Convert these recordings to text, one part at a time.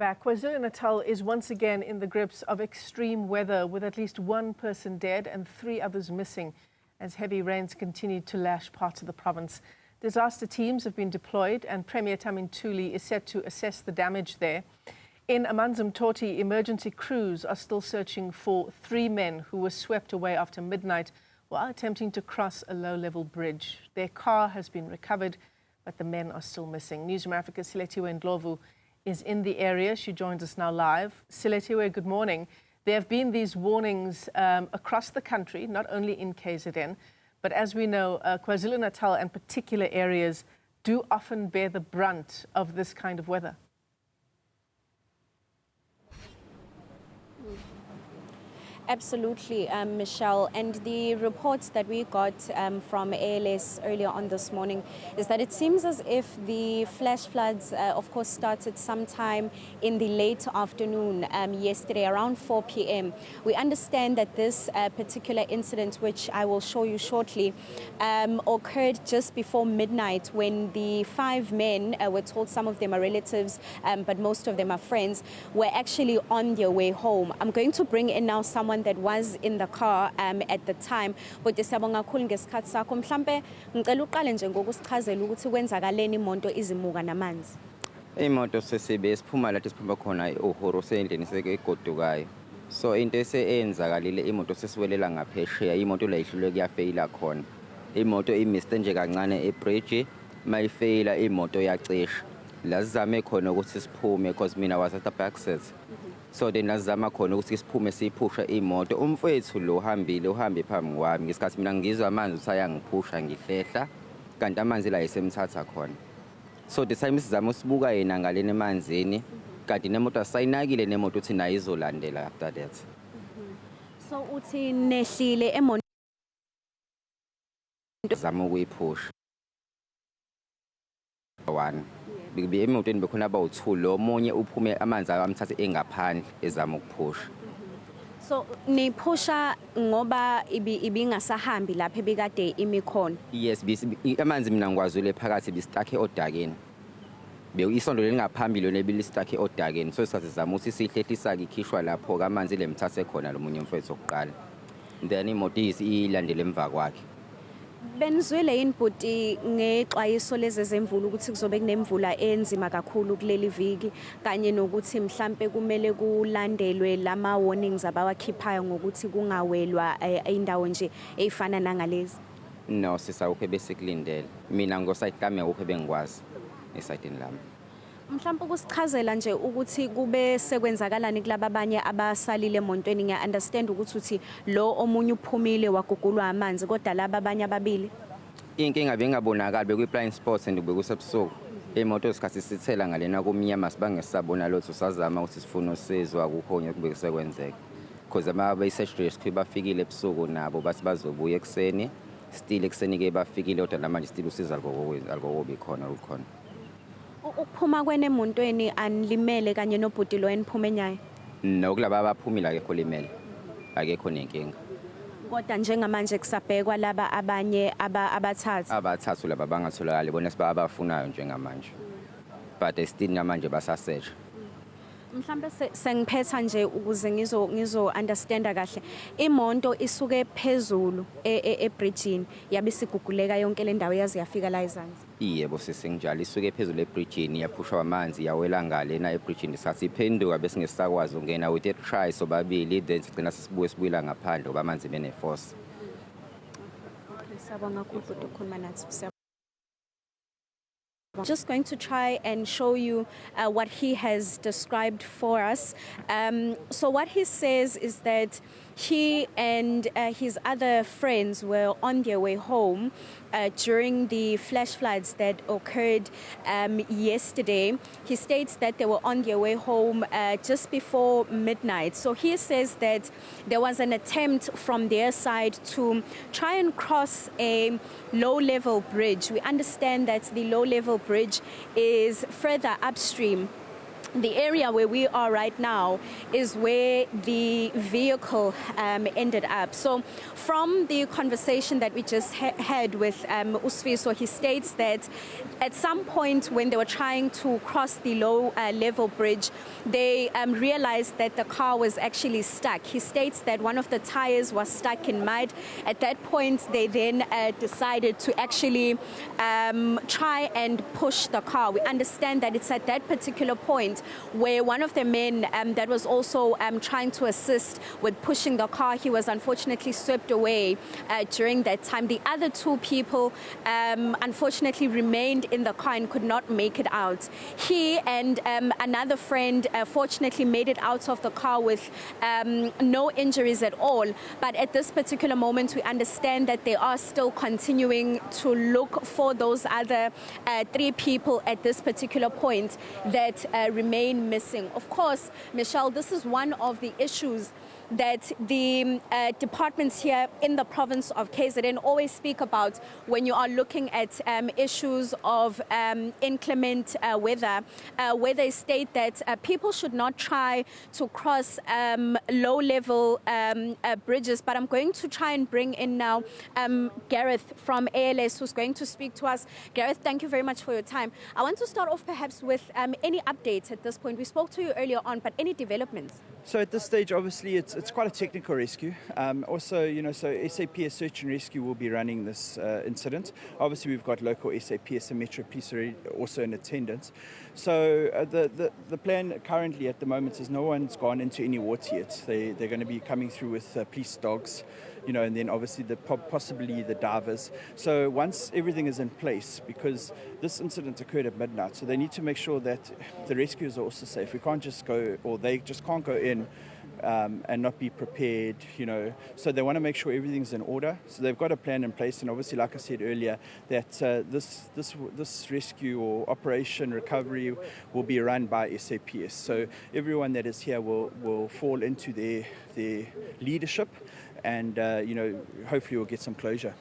KwaZulu-Natal is once again in the grips of extreme weather, with at least one person dead and 3 others missing as heavy rains continue to lash parts of the province. Disaster teams have been deployed and Premier Tamintuli is set to assess the damage there. In Amanzimtoti, emergency crews are still searching for 3 men who were swept away after midnight while attempting to cross a low-level bridge. Their car has been recovered, but the men are still missing. Newzroom Afrika Ndlovu is in the area. She joins us now live. Siletiwe, good morning. There have been these warnings across the country, not only in KZN, but as we know, KwaZulu-Natal and particular areas do often bear the brunt of this kind of weather. Absolutely, Michelle. And the reports that we got from ALS earlier on this morning is that it seems as if the flash floods, of course, started sometime in the late afternoon yesterday, around 4 p.m. We understand that this particular incident, which I will show you shortly, occurred just before midnight when the 5 men, we're told some of them are relatives, but most of them are friends, were actually on their way home. I'm going to bring in now someone that was in the car at the time. But siyabonga kakhulu ngesikhathi sakho. Mhlambe ngicela uqale nje ngokusichazela ukuthi kwenzakaleni imonto izimuka namanzi. Imoto sesibe siphuma lapho siphuma khona uhoro sendlini seke igodukayo. So into eseyenzakalile imoto sesiwelela ngaphesheya, imoto la ihlule kuyafeyila khona. Imoto imiste nje kancane ebridge, mayifeyila imoto yacisha. La sizame khona ukuthi siphume because mina was at the back seat. So then lazama khona ukuthi siphume siphusha imoto. Umfowethu lo uhambe phambi kwami ngesikhathi mina ngizwa amanzi usayangiphusha ngihlehla kanti amanzi la esemthatha khona. So the time sizama usibuka yena ngalena emanzini kanti nemoto asayinakile nemoto uthi nayo izolandela after that. So uthi nehlile emoto zama ukuyiphusha. One bibe emotweni bekhona abawu2 lo omunye uphume amanzi amthathe engaphandle ezama ukuphusha. So niphusha ngoba ibingasahambi lapha ebikade imikhona. Yes, amanzi mina ngwazule phakathi bistakhe odakeni. Isondo lengaphambili nebilistakhe odakeni. So sasizama ukuthi sihlehlisa ikhishwa lapho kamanzi lemthathe khona lo munye mfowethu oqala. Then imoto ilandele emva kwakhe. Benizwile inputi ngexwayiso lezi zemvula ukuthi kuzobe kunemvula enzima kakhulu kuleli viki kanye nokuthi mhlambe kumele kulandelwe lama warnings abawakhiphayo ngokuthi kungawelwa indawo nje ezifana nangalezi. No, sisawukhe bese kulindele. Mina ngosayidame ukhe bengikwazi esayidini lami. Mhlawumbe ukusichazela nje ukuthi kube sekwenzakalani kulabo abanye abasalile emontweni. Ngiya understand ukuthi uthi lo omunye uphumile wagugulwa amanzi kodwa laba abanye ababili inkinga bengabonakala bekwi-blind spots and bekusebusuku. Imoto isikhathi sithela ngalena kumnyama sibangesabona lotho sazama ukuthi sifuna usizo akukhonye kube kusekwenzeka because ama-search rescue bafikile ebusuku nabo bathi bazobuya ekseni still ekseni ke bafikile kodwa namanje still usiza alkokubi khona ukhona. Ukuphuma kwene emontweni animele kanye nobhuti lo eniphume enyayo? No, kulaba abaphumile akekho limele. Akekho nenkinga. Kodwa njengamanje kusabhekwa laba abanye abathathu laba bangatholakali bona sibabafunayo njengamanje. But still namanje basasearch. Mhlambe sengiphetha nje ukuze ngizo understanda kahle. Imonto isuke phezulu ebridgeini yabe siguguleka yonke le ndawo yazi yafika la ezansi. Yebo sesenjalo isuke phezulu ebridgeini yaphushwa amanzi yawela ngale ebridgeini sathi iphenduka bese ngesakwazi ungena with a try sobabili then sigcina sisibuye sibuyela ngaphandle ngoba amanzi bene force. Sabonga kakhulu ukukhuluma nathi. Just going to try and show you what he has described for us. So what he says is that he and his other friends were on their way home during the flash floods that occurred yesterday. He states that they were on their way home just before midnight. So he says that there was an attempt from their side to try and cross a low-level bridge. We understand that the low-level bridge is further upstream the area where we are right now is where the vehicle ended up. So from the conversation that we just had with Usfiso, he states that at some point when they were trying to cross the low level bridge, they realized that the car was actually stuck. He states that one of the tires was stuck in mud. At that point, they then decided to actually try and push the car. We understand that it's at that particular point where one of the men that was also trying to assist with pushing the car, he was unfortunately swept away during that time. The other two people unfortunately remained in the car and could not make it out. He and another friend fortunately made it out of the car with no injuries at all. But at this particular moment, we understand that they are still continuing to look for those other 3 people at this particular point that remain missing. Of course, Michelle, this is one of the issues that the departments here in the province of KZN always speak about when you are looking at issues of inclement weather, where they state that people should not try to cross low-level bridges. But I'm going to try and bring in now Gareth from ALS, who's going to speak to us. Gareth, thank you very much for your time. I want to start off perhaps with any updates at this point. We spoke to you earlier on, but any developments? So at this stage, obviously, it's quite a technical rescue. Also, so SAPS Search and Rescue will be running this incident. Obviously, we've got local SAPS and Metro Police also in attendance. So the plan currently at the moment is no one's gone into any water yet. They're going to be coming through with police dogs, and then obviously possibly the divers. So once everything is in place, because this incident occurred at midnight, so they need to make sure that the rescuers are also safe. We can't just go, or they just can't go in and not be prepared, So they want to make sure everything's in order. So they've got a plan in place, and obviously, like I said earlier, that this rescue or operation recovery will be run by SAPS. So everyone that is here will fall into their leadership, and hopefully we'll get some closure.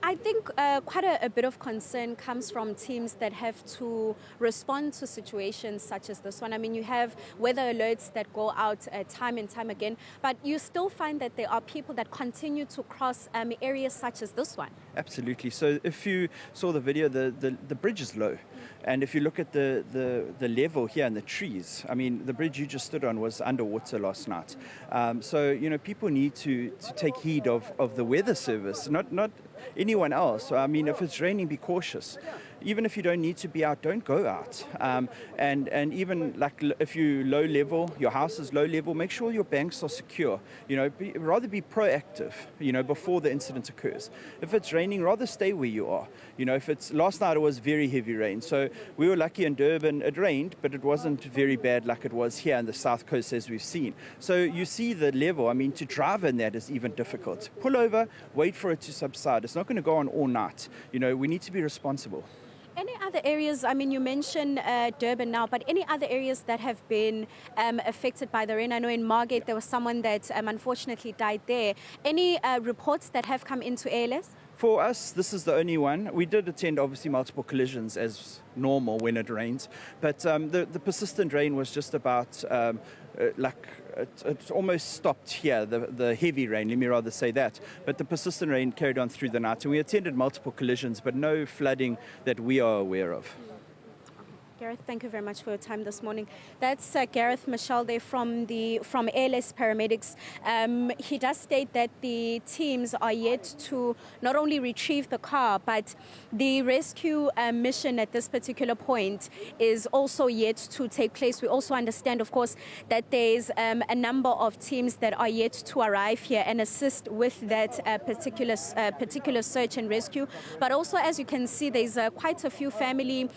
I think quite a bit of concern comes from teams that have to respond to situations such as this one. I mean, you have weather alerts that go out time and time again, but you still find that there are people that continue to cross areas such as this one. Absolutely. So if you saw the video, the bridge is low. And if you look at the level here and the trees, I mean, the bridge you just stood on was underwater last night. So, people need to take heed of the weather service, not anyone else. I mean, if it's raining, be cautious. Even if you don't need to be out, don't go out. And even like if you low level, your house is low level, make sure your banks are secure. Rather be proactive, before the incident occurs. If it's raining, rather stay where you are. Last night it was very heavy rain. So we were lucky in Durban, it rained, but it wasn't very bad like it was here on the South Coast as we've seen. So you see the level, I mean, to drive in that is even difficult. Pull over, wait for it to subside. It's not going to go on all night. We need to be responsible. Any other areas, I mean, you mentioned Durban now, but any other areas that have been affected by the rain? I know in Margate there was someone that unfortunately died there. Any reports that have come into ALS? For us, this is the only one. We did attend, obviously, multiple collisions as normal when it rains. But the persistent rain was just about, it almost stopped here, the heavy rain, let me rather say that. But the persistent rain carried on through the night. And we attended multiple collisions, but no flooding that we are aware of. Gareth, thank you very much for your time this morning. That's Gareth Michelle there from ALS Paramedics. He does state that the teams are yet to not only retrieve the car, but the rescue mission at this particular point is also yet to take place. We also understand, of course, that there's a number of teams that are yet to arrive here and assist with that particular search and rescue. But also, as you can see, there's quite a few family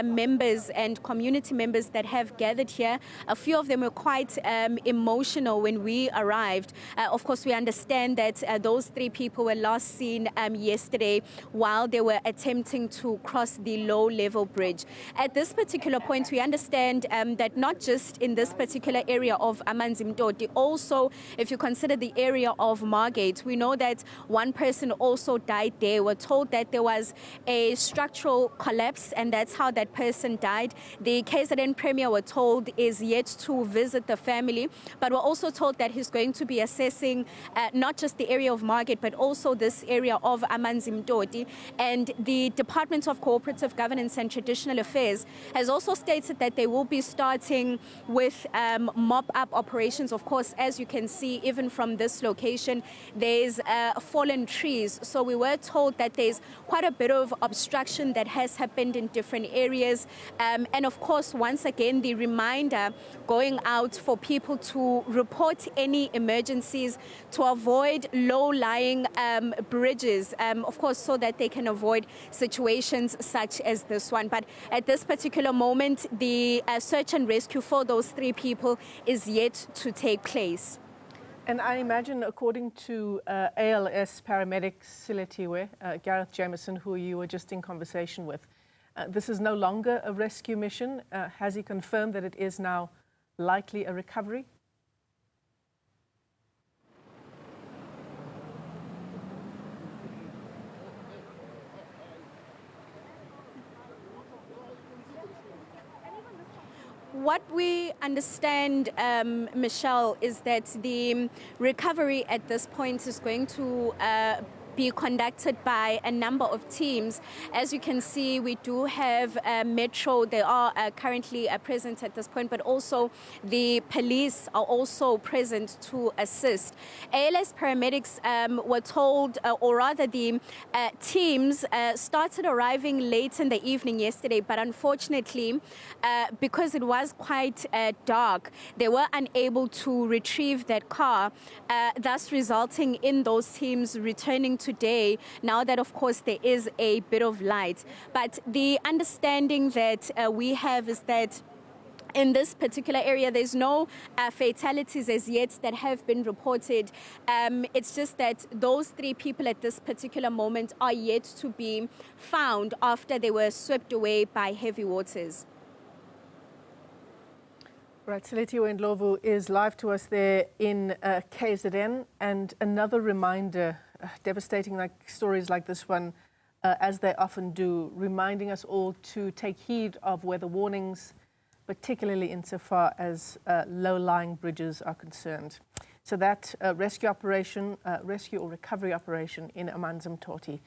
members and community members that have gathered here. A few of them were quite emotional when we arrived. Of course, we understand that those 3 people were last seen yesterday while they were attempting to cross the low-level bridge. At this particular point, we understand that not just in this particular area of Amanzimtoti, also if you consider the area of Margate, we know that one person also died there. We're told that there was a structural collapse, and that's how that person died. died. The KZN Premier, we're told, is yet to visit the family, but we're also told that he's going to be assessing not just the area of Margate, but also this area of Amanzimtoti. And the Department of Cooperative Governance and Traditional Affairs has also stated that they will be starting with mop-up operations. Of course, as you can see, even from this location, there's fallen trees. So we were told that there's quite a bit of obstruction that has happened in different areas. And of course, once again, the reminder going out for people to report any emergencies, to avoid low-lying bridges, of course, so that they can avoid situations such as this one. But at this particular moment, the search and rescue for those 3 people is yet to take place. And I imagine, according to ALS paramedic Siletiwe, Gareth Jameson, who you were just in conversation with, this is no longer a rescue mission. Has he confirmed that it is now likely a recovery? What we understand, Michelle, is that the recovery at this point is going to be conducted by a number of teams. As you can see, we do have Metro. They are currently present at this point, but also the police are also present to assist. ALS paramedics were told, or rather the teams started arriving late in the evening yesterday, but unfortunately, because it was quite dark, they were unable to retrieve that car, thus resulting in those teams returning today, now that, of course, there is a bit of light. But the understanding that we have is that in this particular area, there's no fatalities as yet that have been reported. It's just that those 3 people at this particular moment are yet to be found after they were swept away by heavy waters. Right, Siletiwe Ndlovu is live to us there in KZN. And another reminder, devastating stories like this one, as they often do, reminding us all to take heed of weather warnings, particularly insofar as low-lying bridges are concerned. So that rescue operation, rescue or recovery operation in Amanzimtoti